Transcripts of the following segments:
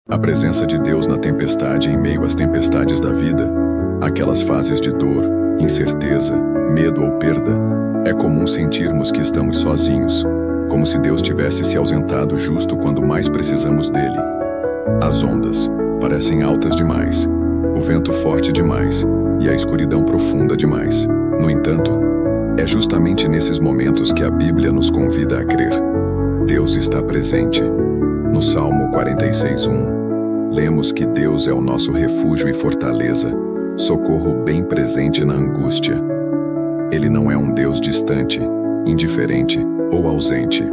A presença de Deus na tempestade em meio às tempestades da vida, aquelas fases de dor, incerteza, medo ou perda, é comum sentirmos que estamos sozinhos, como se Deus tivesse se ausentado justo quando mais precisamos dele. As ondas parecem altas demais, o vento forte demais e a escuridão profunda demais. No entanto, é justamente nesses momentos que a Bíblia nos convida a crer. Deus está presente. No Salmo 46:1, lemos que Deus é o nosso refúgio e fortaleza, socorro bem presente na angústia. Ele não é um Deus distante, indiferente ou ausente.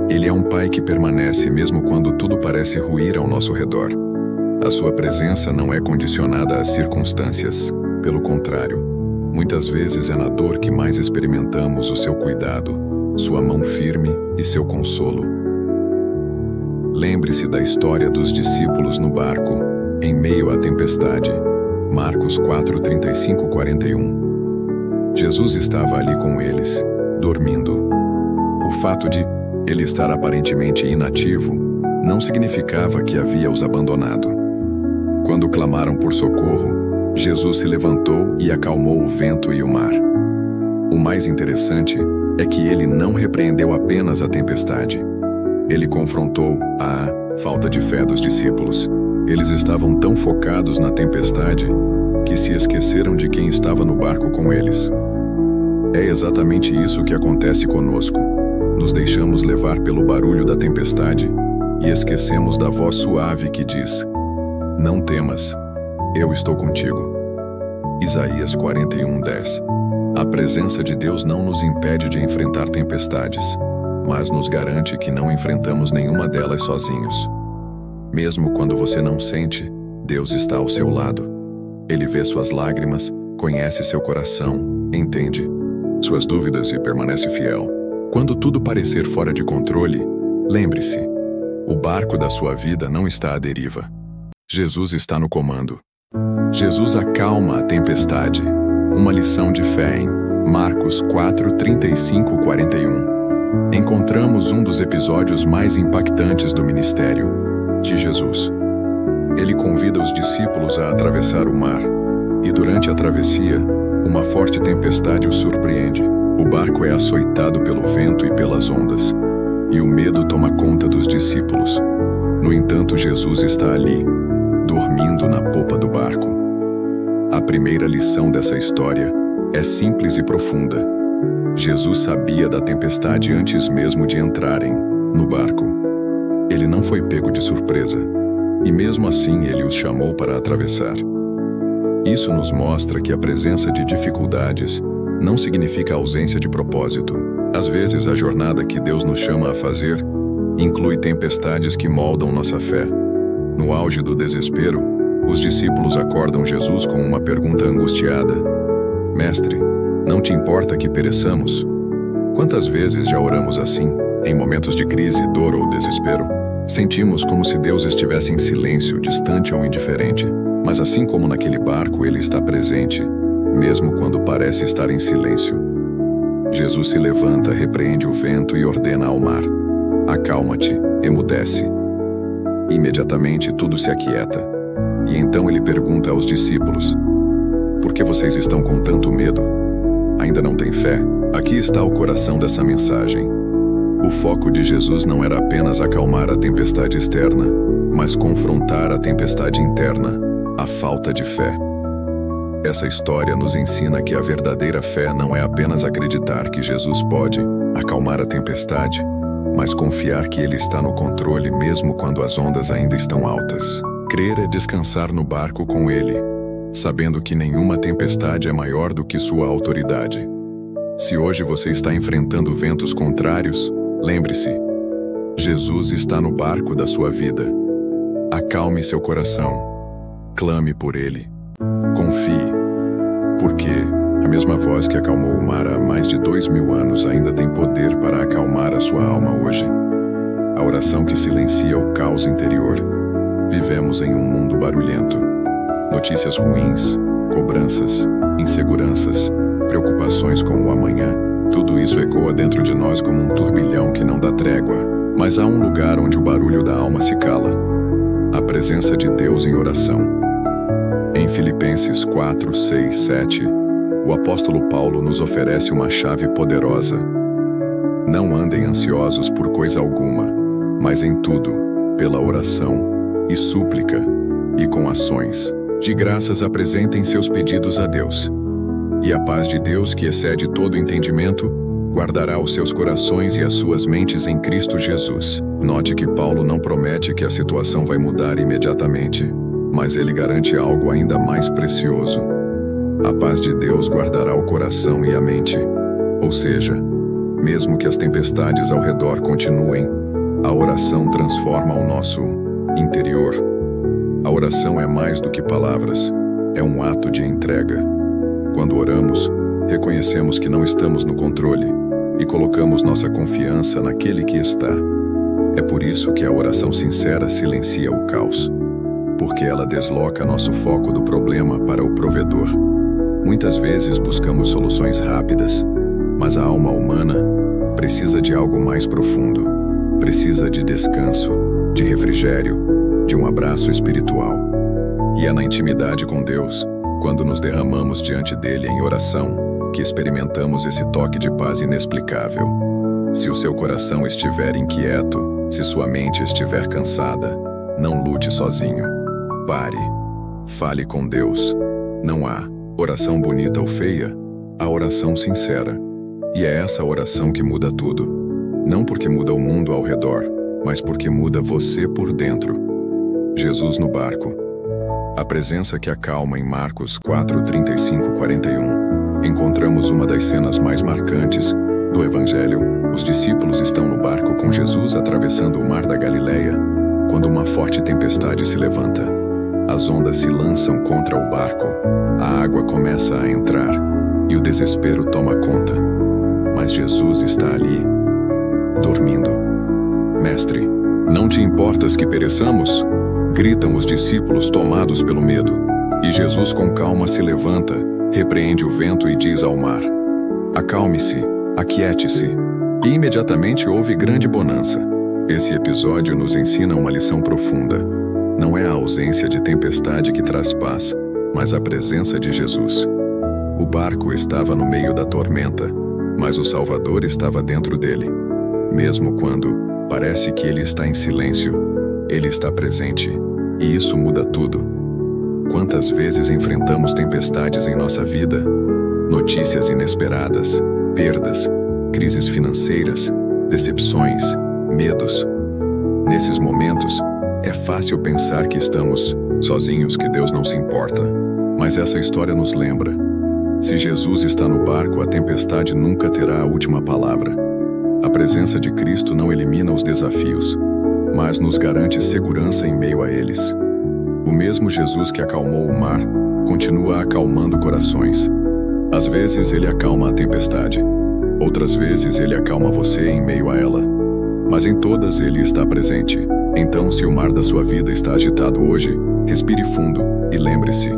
Ele é um Pai que permanece mesmo quando tudo parece ruir ao nosso redor. A sua presença não é condicionada às circunstâncias. Pelo contrário, muitas vezes é na dor que mais experimentamos o seu cuidado, sua mão firme e seu consolo. Lembre-se da história dos discípulos no barco, em meio à tempestade. Marcos 4:35-41. Jesus estava ali com eles, dormindo. O fato de ele estar aparentemente inativo não significava que havia os abandonado. Quando clamaram por socorro, Jesus se levantou e acalmou o vento e o mar. O mais interessante é que ele não repreendeu apenas a tempestade. Ele confrontou a falta de fé dos discípulos. Eles estavam tão focados na tempestade que se esqueceram de quem estava no barco com eles. É exatamente isso que acontece conosco. Nos deixamos levar pelo barulho da tempestade e esquecemos da voz suave que diz: "Não temas, eu estou contigo." Isaías 41:10. A presença de Deus não nos impede de enfrentar tempestades, mas nos garante que não enfrentamos nenhuma delas sozinhos. Mesmo quando você não sente, Deus está ao seu lado. Ele vê suas lágrimas, conhece seu coração, entende suas dúvidas e permanece fiel. Quando tudo parecer fora de controle, lembre-se, o barco da sua vida não está à deriva. Jesus está no comando. Jesus acalma a tempestade. Uma lição de fé em Marcos 4:35-41. Encontramos um dos episódios mais impactantes do ministério de Jesus. Ele convida os discípulos a atravessar o mar, e durante a travessia, uma forte tempestade os surpreende. O barco é açoitado pelo vento e pelas ondas, e o medo toma conta dos discípulos. No entanto, Jesus está ali, dormindo na popa do barco. A primeira lição dessa história é simples e profunda. Jesus sabia da tempestade antes mesmo de entrarem no barco. Ele não foi pego de surpresa, e mesmo assim ele os chamou para atravessar. Isso nos mostra que a presença de dificuldades não significa ausência de propósito. Às vezes, a jornada que Deus nos chama a fazer inclui tempestades que moldam nossa fé. No auge do desespero, os discípulos acordam Jesus com uma pergunta angustiada: "Mestre, não te importa que pereçamos?" Quantas vezes já oramos assim, em momentos de crise, dor ou desespero? Sentimos como se Deus estivesse em silêncio, distante ou indiferente. Mas assim como naquele barco, Ele está presente, mesmo quando parece estar em silêncio. Jesus se levanta, repreende o vento e ordena ao mar: "Acalma-te, emudece." Imediatamente tudo se aquieta. E então ele pergunta aos discípulos: "Por que vocês estão com tanto medo? Ainda não têm fé?" Aqui está o coração dessa mensagem. O foco de Jesus não era apenas acalmar a tempestade externa, mas confrontar a tempestade interna, a falta de fé. Essa história nos ensina que a verdadeira fé não é apenas acreditar que Jesus pode acalmar a tempestade, mas confiar que Ele está no controle mesmo quando as ondas ainda estão altas. Crer é descansar no barco com Ele, sabendo que nenhuma tempestade é maior do que sua autoridade. Se hoje você está enfrentando ventos contrários, lembre-se, Jesus está no barco da sua vida. Acalme seu coração. Clame por Ele. Confie. Porque a mesma voz que acalmou o mar há mais de 2000 anos ainda tem poder para acalmar a sua alma hoje. A oração que silencia o caos interior. Vivemos em um mundo barulhento. Notícias ruins, cobranças, inseguranças, preocupações com o amanhã. Tudo isso ecoa dentro de nós como um turbilhão que não dá trégua. Mas há um lugar onde o barulho da alma se cala. A presença de Deus em oração. Em Filipenses 4, 6, 7, o apóstolo Paulo nos oferece uma chave poderosa. Não andem ansiosos por coisa alguma, mas em tudo, pela oração e súplica, e com ações de graças apresentem seus pedidos a Deus. E a paz de Deus, que excede todo entendimento, guardará os seus corações e as suas mentes em Cristo Jesus. Note que Paulo não promete que a situação vai mudar imediatamente, mas ele garante algo ainda mais precioso. A paz de Deus guardará o coração e a mente. Ou seja, mesmo que as tempestades ao redor continuem, a oração transforma o nosso interior. A oração é mais do que palavras, é um ato de entrega. Quando oramos, reconhecemos que não estamos no controle e colocamos nossa confiança naquele que está. É por isso que a oração sincera silencia o caos, porque ela desloca nosso foco do problema para o provedor. Muitas vezes buscamos soluções rápidas, mas a alma humana precisa de algo mais profundo. Precisa de descanso, de refrigério, de um abraço espiritual. E é na intimidade com Deus, quando nos derramamos diante dele em oração, que experimentamos esse toque de paz inexplicável. Se o seu coração estiver inquieto, se sua mente estiver cansada, não lute sozinho. Pare. Fale com Deus. Não há oração bonita ou feia, há oração sincera. E é essa oração que muda tudo. Não porque muda o mundo ao redor, mas porque muda você por dentro. Jesus no barco. A presença que acalma em Marcos 4, 35, 41. Encontramos uma das cenas mais marcantes do Evangelho. Os discípulos estão no barco com Jesus atravessando o mar da Galileia, quando uma forte tempestade se levanta. As ondas se lançam contra o barco, a água começa a entrar e o desespero toma conta. Mas Jesus está ali, dormindo. Mestre, não te importas que pereçamos? Gritam os discípulos tomados pelo medo. E Jesus com calma se levanta, repreende o vento e diz ao mar: acalme-se, aquiete-se. E imediatamente houve grande bonança. Esse episódio nos ensina uma lição profunda. Não é a ausência de tempestade que traz paz, mas a presença de Jesus. O barco estava no meio da tormenta, mas o Salvador estava dentro dele. Mesmo quando parece que ele está em silêncio, ele está presente, e isso muda tudo. Quantas vezes enfrentamos tempestades em nossa vida? Notícias inesperadas, perdas, crises financeiras, decepções, medos. Nesses momentos, é fácil pensar que estamos sozinhos, que Deus não se importa. Mas essa história nos lembra: se Jesus está no barco, a tempestade nunca terá a última palavra. A presença de Cristo não elimina os desafios, mas nos garante segurança em meio a eles. O mesmo Jesus que acalmou o mar, continua acalmando corações. Às vezes ele acalma a tempestade, outras vezes ele acalma você em meio a ela. Mas em todas ele está presente. Então, se o mar da sua vida está agitado hoje, respire fundo e lembre-se: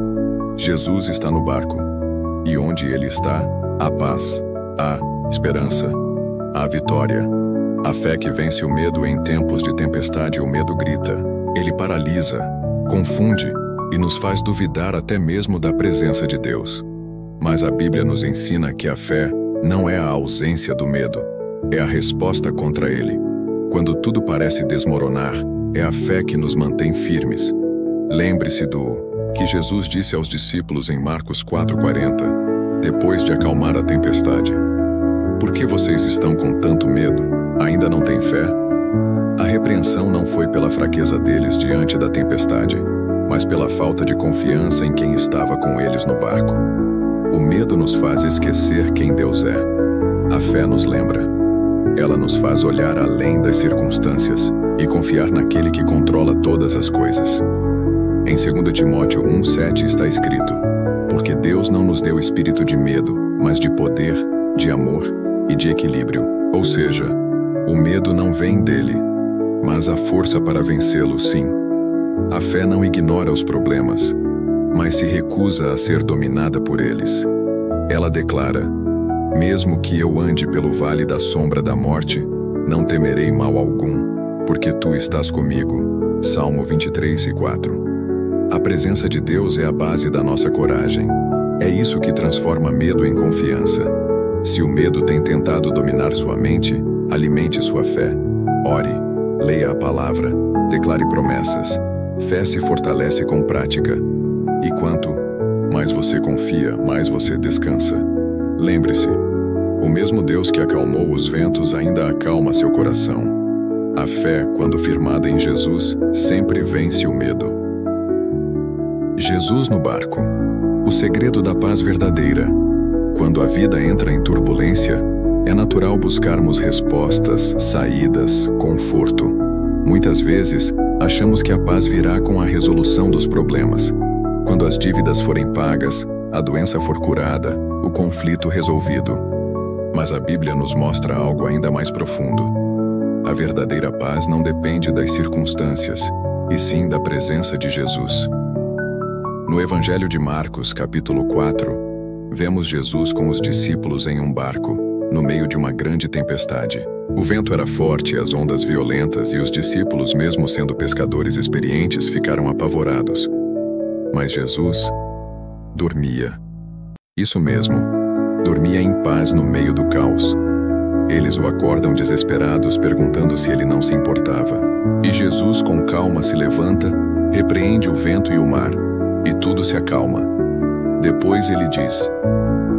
Jesus está no barco. E onde ele está, há paz, há esperança, há vitória. A fé que vence o medo em tempos de tempestade. O medo grita, ele paralisa, confunde e nos faz duvidar até mesmo da presença de Deus. Mas a Bíblia nos ensina que a fé não é a ausência do medo, é a resposta contra ele. Quando tudo parece desmoronar, é a fé que nos mantém firmes. Lembre-se do que Jesus disse aos discípulos em Marcos 4,40, depois de acalmar a tempestade: por que vocês estão com tanto medo? Ainda não têm fé? A repreensão não foi pela fraqueza deles diante da tempestade, mas pela falta de confiança em quem estava com eles no barco. O medo nos faz esquecer quem Deus é. A fé nos lembra. Ela nos faz olhar além das circunstâncias e confiar naquele que controla todas as coisas. Em 2 Timóteo 1,7 está escrito: porque Deus não nos deu espírito de medo, mas de poder, de amor e de equilíbrio. Ou seja, o medo não vem dele, mas a força para vencê-lo, sim. A fé não ignora os problemas, mas se recusa a ser dominada por eles. Ela declara: mesmo que eu ande pelo vale da sombra da morte, não temerei mal algum, porque tu estás comigo. Salmo 23:4. A presença de Deus é a base da nossa coragem. É isso que transforma medo em confiança. Se o medo tem tentado dominar sua mente, alimente sua fé. Ore, leia a palavra, declare promessas. Fé se fortalece com prática. E quanto mais você confia, mais você descansa. Lembre-se, o mesmo Deus que acalmou os ventos ainda acalma seu coração. A fé, quando firmada em Jesus, sempre vence o medo. Jesus no barco. O segredo da paz verdadeira. Quando a vida entra em turbulência, é natural buscarmos respostas, saídas, conforto. Muitas vezes, achamos que a paz virá com a resolução dos problemas. Quando as dívidas forem pagas, a doença for curada, o conflito resolvido. Mas a Bíblia nos mostra algo ainda mais profundo. A verdadeira paz não depende das circunstâncias, e sim da presença de Jesus. No Evangelho de Marcos, capítulo 4, vemos Jesus com os discípulos em um barco, no meio de uma grande tempestade. O vento era forte, as ondas violentas, e os discípulos, mesmo sendo pescadores experientes, ficaram apavorados. Mas Jesus dormia. Isso mesmo, dormia em paz no meio do caos. Eles o acordam desesperados, perguntando se ele não se importava. E Jesus, com calma, se levanta, repreende o vento e o mar, e tudo se acalma. Depois ele diz: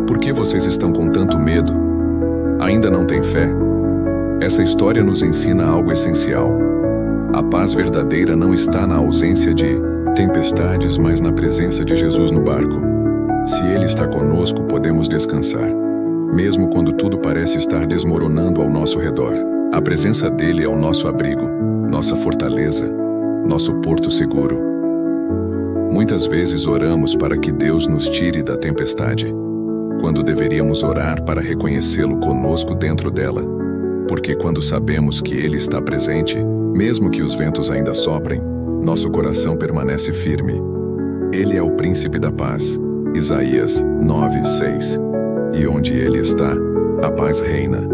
"Por que vocês estão com tanto medo? Ainda não têm fé?" Essa história nos ensina algo essencial. A paz verdadeira não está na ausência de tempestades, mas na presença de Jesus no barco. Se Ele está conosco, podemos descansar, mesmo quando tudo parece estar desmoronando ao nosso redor. A presença dele é o nosso abrigo, nossa fortaleza, nosso porto seguro. Muitas vezes oramos para que Deus nos tire da tempestade, quando deveríamos orar para reconhecê-lo conosco dentro dela. Porque quando sabemos que Ele está presente, mesmo que os ventos ainda soprem, nosso coração permanece firme. Ele é o príncipe da paz. Isaías 9:6. E onde Ele está, a paz reina.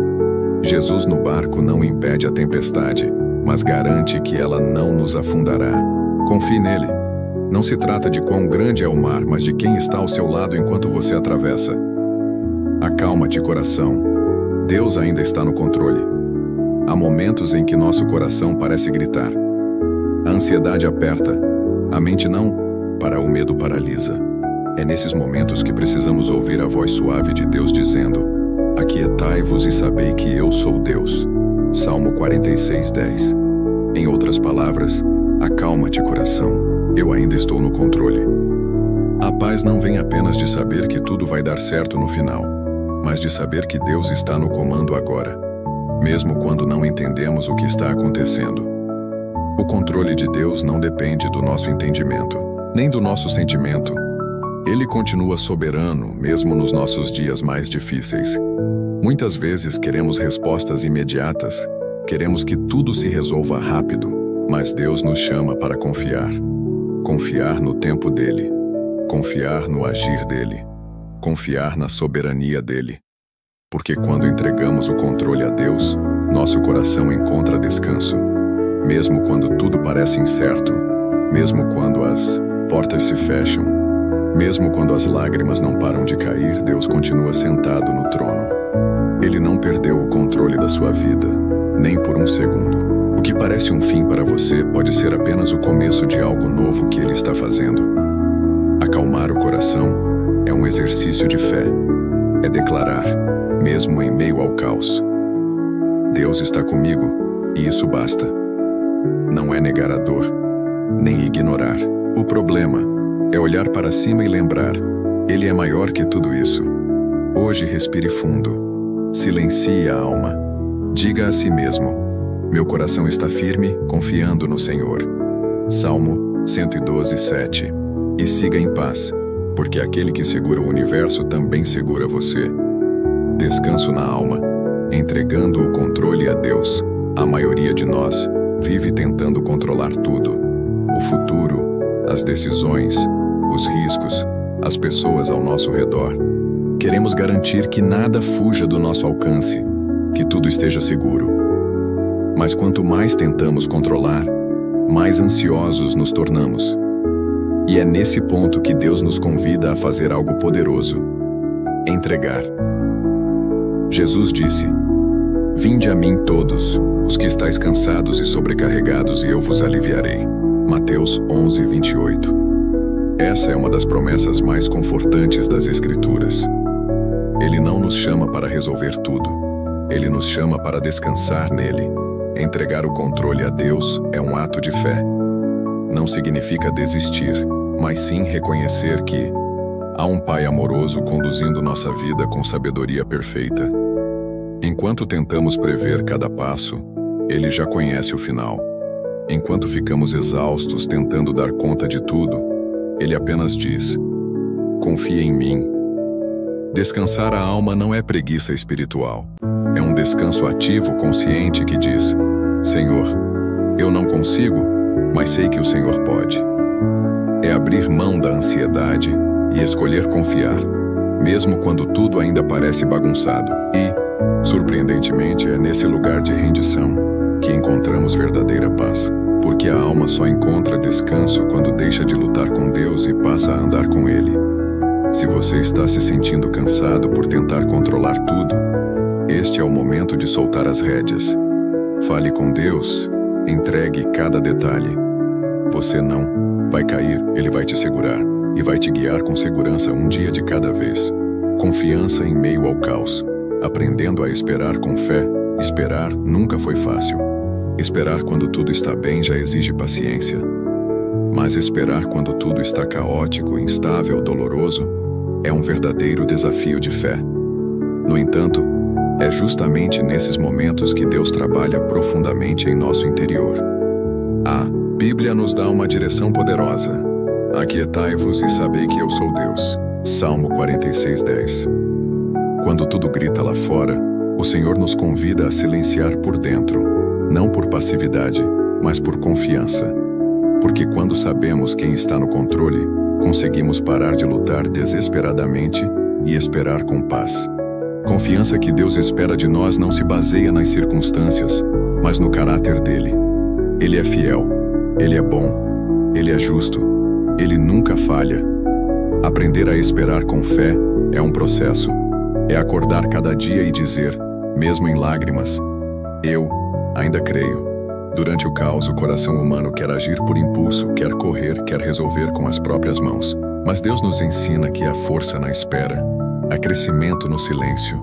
Jesus no barco não impede a tempestade, mas garante que ela não nos afundará. Confie nele. Não se trata de quão grande é o mar, mas de quem está ao seu lado enquanto você atravessa. Acalma-te, coração. Deus ainda está no controle. Há momentos em que nosso coração parece gritar. A ansiedade aperta. A mente não, o medo paralisa. É nesses momentos que precisamos ouvir a voz suave de Deus dizendo: "Aquietai-vos e sabei que eu sou Deus." Salmo 46:10. Em outras palavras, acalma-te, coração. Eu ainda estou no controle. A paz não vem apenas de saber que tudo vai dar certo no final, mas de saber que Deus está no comando agora, mesmo quando não entendemos o que está acontecendo. O controle de Deus não depende do nosso entendimento, nem do nosso sentimento. Ele continua soberano, mesmo nos nossos dias mais difíceis. Muitas vezes queremos respostas imediatas, queremos que tudo se resolva rápido, mas Deus nos chama para confiar. Confiar no tempo dele, confiar no agir dele, confiar na soberania dele. Porque quando entregamos o controle a Deus, nosso coração encontra descanso. Mesmo quando tudo parece incerto, mesmo quando as portas se fecham, mesmo quando as lágrimas não param de cair, Deus continua sentado no trono. Ele não perdeu o controle da sua vida, nem por um segundo. O que parece um fim para você pode ser apenas o começo de algo novo que Ele está fazendo. Acalmar o coração é um exercício de fé. É declarar, mesmo em meio ao caos: Deus está comigo, e isso basta. Não é negar a dor, nem ignorar. O problema é olhar para cima e lembrar: Ele é maior que tudo isso. Hoje respire fundo. Silencie a alma. Diga a si mesmo: meu coração está firme, confiando no Senhor. Salmo 112:7. E siga em paz, porque aquele que segura o universo também segura você. Descanso na alma, entregando o controle a Deus. A maioria de nós vive tentando controlar tudo: o futuro, as decisões, os riscos, as pessoas ao nosso redor. Queremos garantir que nada fuja do nosso alcance, que tudo esteja seguro. Mas quanto mais tentamos controlar, mais ansiosos nos tornamos. E é nesse ponto que Deus nos convida a fazer algo poderoso: entregar. Jesus disse: "Vinde a mim todos, os que estáis cansados e sobrecarregados, e eu vos aliviarei." Mateus 11, 28. Essa é uma das promessas mais confortantes das Escrituras. Ele não nos chama para resolver tudo. Ele nos chama para descansar nele. Entregar o controle a Deus é um ato de fé. Não significa desistir, mas sim reconhecer que há um Pai amoroso conduzindo nossa vida com sabedoria perfeita. Enquanto tentamos prever cada passo, Ele já conhece o final. Enquanto ficamos exaustos tentando dar conta de tudo, Ele apenas diz: "Confia em mim." Descansar a alma não é preguiça espiritual. É um descanso ativo, consciente, que diz: "Senhor, eu não consigo, mas sei que o Senhor pode." É abrir mão da ansiedade e escolher confiar, mesmo quando tudo ainda parece bagunçado. E, surpreendentemente, é nesse lugar de rendição que encontramos verdadeira paz. Porque a alma só encontra descanso quando deixa de lutar com Deus e passa a andar com Ele. Se você está se sentindo cansado por tentar controlar tudo, este é o momento de soltar as rédeas. Fale com Deus, entregue cada detalhe. Você não vai cair, Ele vai te segurar e vai te guiar com segurança um dia de cada vez. Confiança em meio ao caos. Aprendendo a esperar com fé. Esperar nunca foi fácil. Esperar quando tudo está bem já exige paciência. Mas esperar quando tudo está caótico, instável, doloroso, é um verdadeiro desafio de fé. No entanto, é justamente nesses momentos que Deus trabalha profundamente em nosso interior. A Bíblia nos dá uma direção poderosa. Aquietai-vos e sabei que eu sou Deus. Salmo 46:10. Quando tudo grita lá fora, o Senhor nos convida a silenciar por dentro. Não por passividade, mas por confiança. Porque quando sabemos quem está no controle, conseguimos parar de lutar desesperadamente e esperar com paz. Confiança que Deus espera de nós não se baseia nas circunstâncias, mas no caráter dele. Ele é fiel, ele é bom, ele é justo, ele nunca falha. Aprender a esperar com fé é um processo. É acordar cada dia e dizer, mesmo em lágrimas: "Eu ainda creio." Durante o caos, o coração humano quer agir por impulso, quer correr, quer resolver com as próprias mãos. Mas Deus nos ensina que há força na espera, há crescimento no silêncio,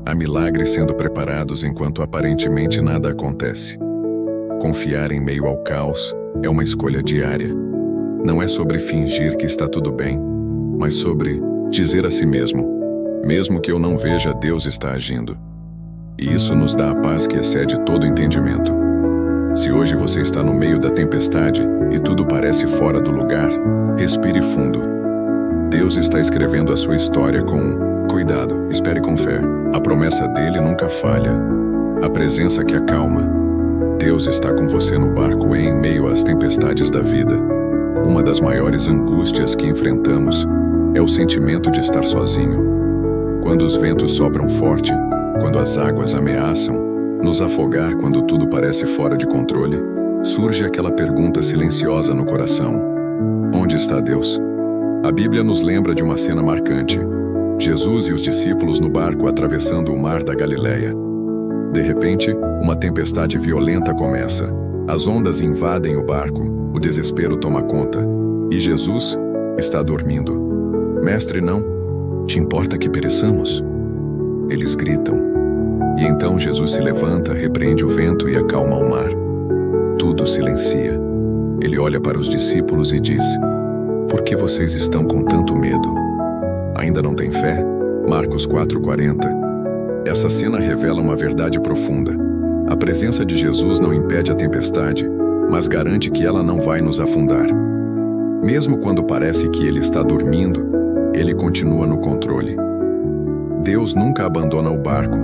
há milagres sendo preparados enquanto aparentemente nada acontece. Confiar em meio ao caos é uma escolha diária. Não é sobre fingir que está tudo bem, mas sobre dizer a si mesmo: "Mesmo que eu não veja, Deus está agindo." E isso nos dá a paz que excede todo entendimento. Se hoje você está no meio da tempestade e tudo parece fora do lugar, respire fundo. Deus está escrevendo a sua história com cuidado, espere com fé. A promessa dele nunca falha. A presença que acalma. Deus está com você no barco em meio às tempestades da vida. Uma das maiores angústias que enfrentamos é o sentimento de estar sozinho. Quando os ventos sopram forte, quando as águas ameaçam nos afogar, quando tudo parece fora de controle, surge aquela pergunta silenciosa no coração: onde está Deus? A Bíblia nos lembra de uma cena marcante. Jesus e os discípulos no barco atravessando o mar da Galileia. De repente, uma tempestade violenta começa. As ondas invadem o barco, o desespero toma conta. E Jesus está dormindo. "Mestre, não te importa que pereçamos?" Eles gritam. E então Jesus se levanta, repreende o vento e acalma o mar. Tudo silencia. Ele olha para os discípulos e diz: "Por que vocês estão com tanto medo? Ainda não têm fé?" Marcos 4:40. Essa cena revela uma verdade profunda. A presença de Jesus não impede a tempestade, mas garante que ela não vai nos afundar. Mesmo quando parece que ele está dormindo, ele continua no controle. Deus nunca abandona o barco,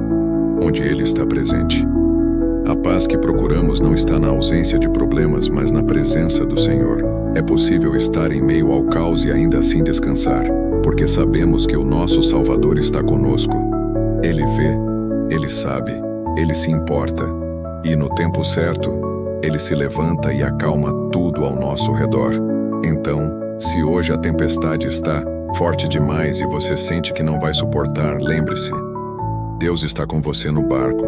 onde ele está presente. A paz que procuramos não está na ausência de problemas, mas na presença do Senhor. É possível estar em meio ao caos e ainda assim descansar, porque sabemos que o nosso Salvador está conosco. Ele vê, ele sabe, ele se importa, e no tempo certo, Ele se levanta e acalma tudo ao nosso redor. Então, se hoje a tempestade está forte demais e você sente que não vai suportar, lembre-se: Deus está com você no barco.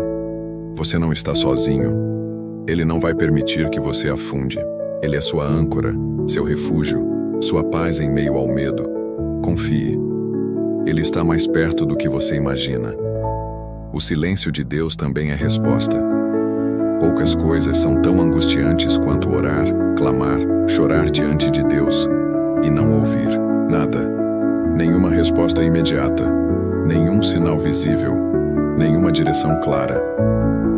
Você não está sozinho. Ele não vai permitir que você afunde. Ele é sua âncora, seu refúgio, sua paz em meio ao medo. Confie. Ele está mais perto do que você imagina. O silêncio de Deus também é resposta. Poucas coisas são tão angustiantes quanto orar, clamar, chorar diante de Deus e não ouvir nada. Nenhuma resposta imediata, nenhum sinal visível, nenhuma direção clara.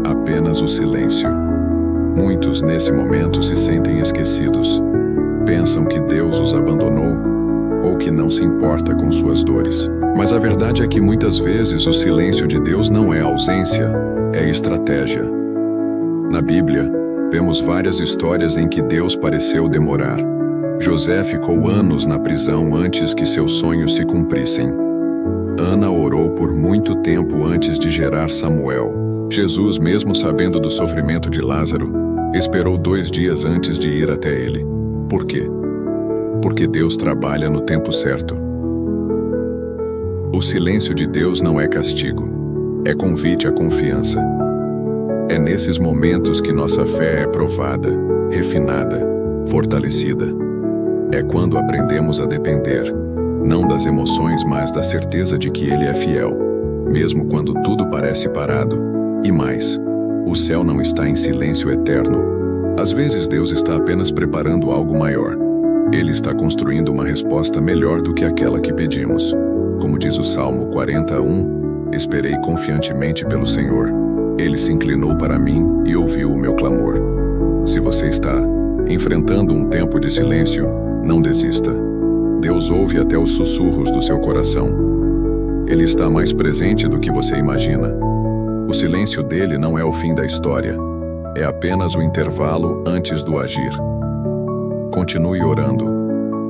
Apenas o silêncio. Muitos nesse momento se sentem esquecidos. Pensam que Deus os abandonou ou que não se importa com suas dores. Mas a verdade é que muitas vezes o silêncio de Deus não é ausência, é estratégia. Na Bíblia, vemos várias histórias em que Deus pareceu demorar. José ficou anos na prisão antes que seus sonhos se cumprissem. Ana orou por muito tempo antes de gerar Samuel. Jesus, mesmo sabendo do sofrimento de Lázaro, esperou 2 dias antes de ir até ele. Por quê? Porque Deus trabalha no tempo certo. O silêncio de Deus não é castigo, é convite à confiança. É nesses momentos que nossa fé é provada, refinada, fortalecida. É quando aprendemos a depender, não das emoções, mas da certeza de que Ele é fiel, mesmo quando tudo parece parado. E mais, o céu não está em silêncio eterno. Às vezes Deus está apenas preparando algo maior. Ele está construindo uma resposta melhor do que aquela que pedimos. Como diz o Salmo 41, esperei confiantemente pelo Senhor. Ele se inclinou para mim e ouviu o meu clamor. Se você está enfrentando um tempo de silêncio, não desista. Deus ouve até os sussurros do seu coração. Ele está mais presente do que você imagina. O silêncio dele não é o fim da história. É apenas o intervalo antes do agir. Continue orando.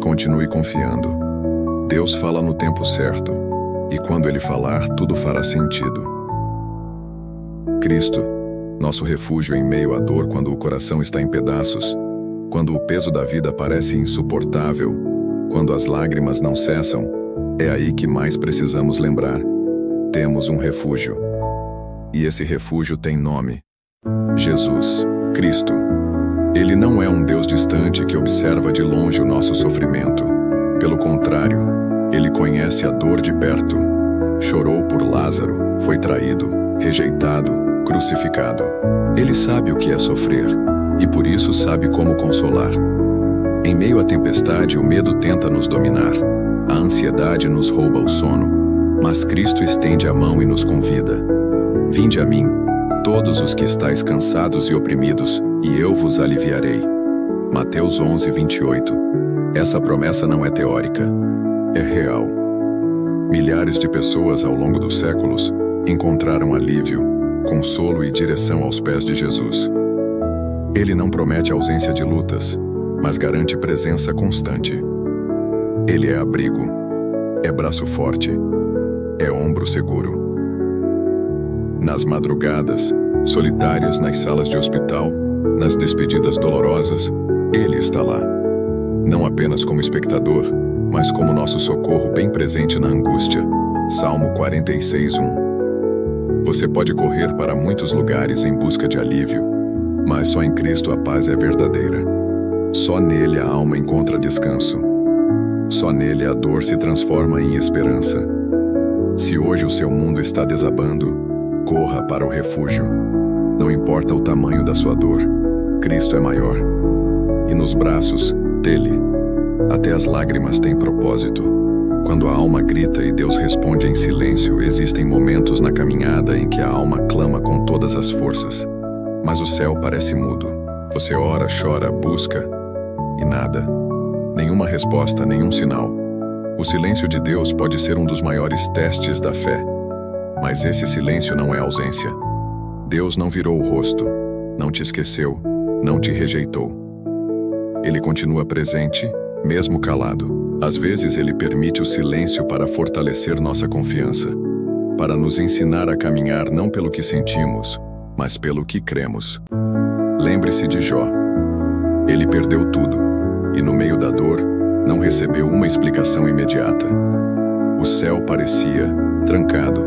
Continue confiando. Deus fala no tempo certo. E quando Ele falar, tudo fará sentido. Cristo, nosso refúgio em meio à dor quando o coração está em pedaços, quando o peso da vida parece insuportável, quando as lágrimas não cessam, é aí que mais precisamos lembrar. Temos um refúgio. E esse refúgio tem nome: Jesus, Cristo. Ele não é um Deus distante que observa de longe o nosso sofrimento. Pelo contrário, Ele conhece a dor de perto. Chorou por Lázaro, foi traído, rejeitado, crucificado. Ele sabe o que é sofrer, e por isso sabe como consolar. Em meio à tempestade, o medo tenta nos dominar. A ansiedade nos rouba o sono. Mas Cristo estende a mão e nos convida. Vinde a mim, todos os que estáis cansados e oprimidos, e eu vos aliviarei. Mateus 11:28. Essa promessa não é teórica, é real. Milhares de pessoas ao longo dos séculos encontraram alívio, consolo e direção aos pés de Jesus. Ele não promete ausência de lutas, mas garante presença constante. Ele é abrigo, é braço forte, é ombro seguro. Nas madrugadas, solitárias nas salas de hospital, nas despedidas dolorosas, Ele está lá. Não apenas como espectador, mas como nosso socorro bem presente na angústia. Salmo 46:1. Você pode correr para muitos lugares em busca de alívio, mas só em Cristo a paz é verdadeira. Só nele a alma encontra descanso. Só nele a dor se transforma em esperança. Se hoje o seu mundo está desabando, corra para o refúgio. Não importa o tamanho da sua dor, Cristo é maior. E nos braços dele, até as lágrimas têm propósito. Quando a alma grita e Deus responde em silêncio, existem momentos na caminhada em que a alma clama com todas as forças. Mas o céu parece mudo. Você ora, chora, busca e nada. Nenhuma resposta, nenhum sinal. O silêncio de Deus pode ser um dos maiores testes da fé. Mas esse silêncio não é ausência. Deus não virou o rosto, não te esqueceu, não te rejeitou. Ele continua presente, mesmo calado. Às vezes Ele permite o silêncio para fortalecer nossa confiança, para nos ensinar a caminhar não pelo que sentimos, mas pelo que cremos. Lembre-se de Jó. Ele perdeu tudo, e no meio da dor, não recebeu uma explicação imediata. O céu parecia trancado,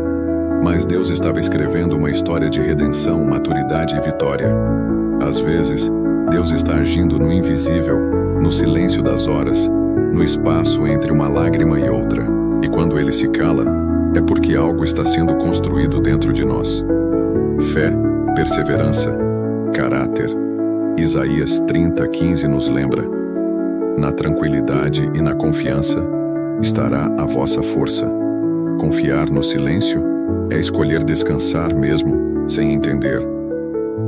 mas Deus estava escrevendo uma história de redenção, maturidade e vitória. Às vezes, Deus está agindo no invisível, no silêncio das horas, no espaço entre uma lágrima e outra. E quando Ele se cala, é porque algo está sendo construído dentro de nós. Fé, perseverança, caráter. Isaías 30:15 nos lembra: na tranquilidade e na confiança estará a vossa força. Confiar no silêncio é escolher descansar mesmo sem entender.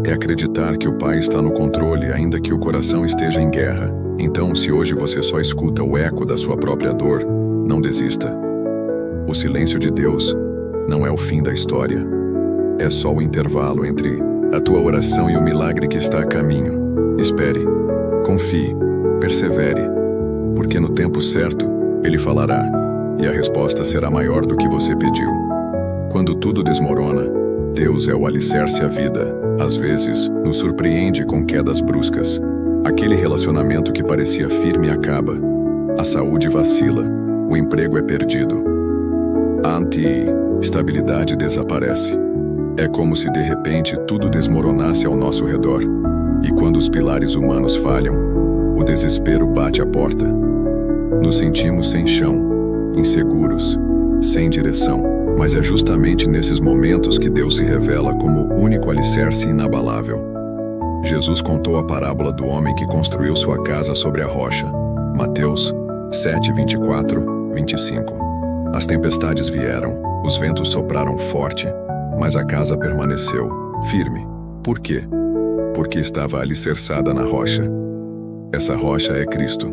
É acreditar que o Pai está no controle ainda que o coração esteja em guerra. Então, se hoje você só escuta o eco da sua própria dor, não desista. O silêncio de Deus não é o fim da história. É só o intervalo entre a tua oração e o milagre que está a caminho. Espere, confie, persevere, porque no tempo certo Ele falará, e a resposta será maior do que você pediu. Quando tudo desmorona, Deus é o alicerce à vida. Às vezes, nos surpreende com quedas bruscas. Aquele relacionamento que parecia firme acaba. A saúde vacila. O emprego é perdido. A estabilidade desaparece. É como se de repente tudo desmoronasse ao nosso redor. E quando os pilares humanos falham, o desespero bate à porta. Nos sentimos sem chão, inseguros, sem direção. Mas é justamente nesses momentos que Deus se revela como o único alicerce inabalável. Jesus contou a parábola do homem que construiu sua casa sobre a rocha. Mateus 7:24-25. As tempestades vieram, os ventos sopraram forte, mas a casa permaneceu firme. Por quê? Porque estava alicerçada na rocha. Essa rocha é Cristo.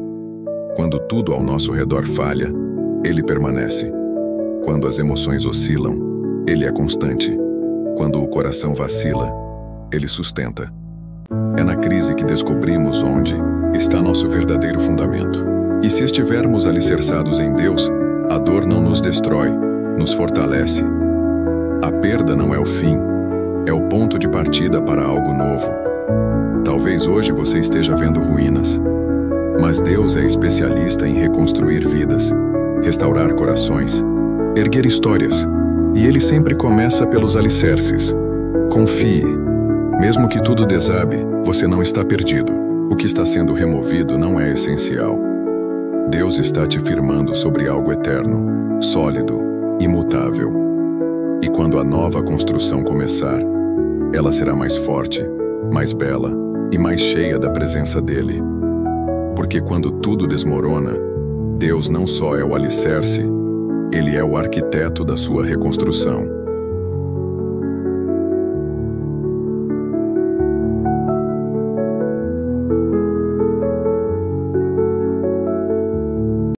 Quando tudo ao nosso redor falha, Ele permanece. Quando as emoções oscilam, Ele é constante. Quando o coração vacila, Ele sustenta. É na crise que descobrimos onde está nosso verdadeiro fundamento. E se estivermos alicerçados em Deus, a dor não nos destrói, nos fortalece. A perda não é o fim, é o ponto de partida para algo novo. Talvez hoje você esteja vendo ruínas, mas Deus é especialista em reconstruir vidas, restaurar corações, erguer histórias, e Ele sempre começa pelos alicerces. Confie. Mesmo que tudo desabe, você não está perdido. O que está sendo removido não é essencial. Deus está te firmando sobre algo eterno, sólido, imutável. E quando a nova construção começar, ela será mais forte, mais bela e mais cheia da presença dEle. Porque quando tudo desmorona, Deus não só é o alicerce, Ele é o arquiteto da sua reconstrução.